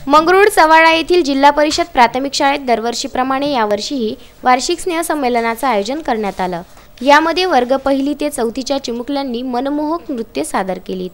मंगरुळ चव्हाळा येथील जिल्हा परिषद प्राथमिक शाळेत दरवर्षीप्रमाणे यावर्षीही वार्षिक स्नेहसंमेलनाचं आयोजन करण्यात आलं। यामध्ये वर्ग पहिली ते चौथीच्या चिमुकल्यांनी मनमोहक नृत्य सादर केलीत।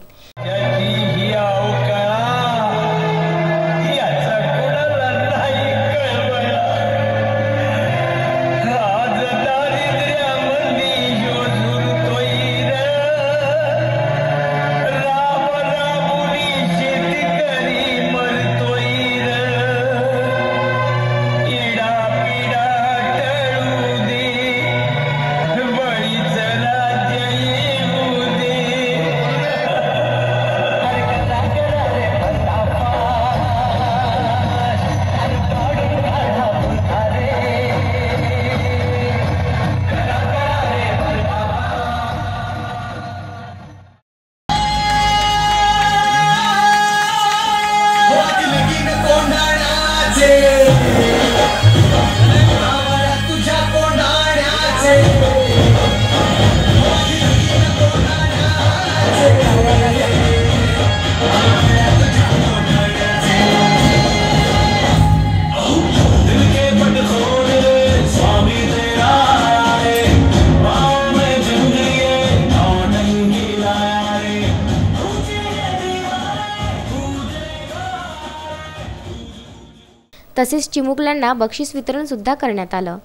तसेच चिमुकल्यांना बक्षीस वितरण सुद्धा करण्यात आलं।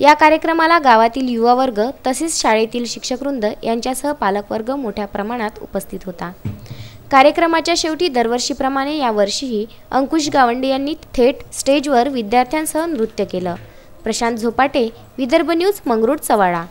या कार्यक्रमाला गावातील युवा वर्ग तसेच शाळेतील शिक्षकवृंद यांच्यासह पालकवर्ग मोठ्या प्रमाणात उपस्थित होता। कार्यक्रमाच्या शेवटी दरवर्षीप्रमाणे यावर्षीही अंकुश गावंडे यांनी थेट स्टेजवर विद्यार्थ्यांसह नृत्य केलं। प्रशांत झोपाटे, विदर्भ न्यूज, मंगरुळ चव्हाळा।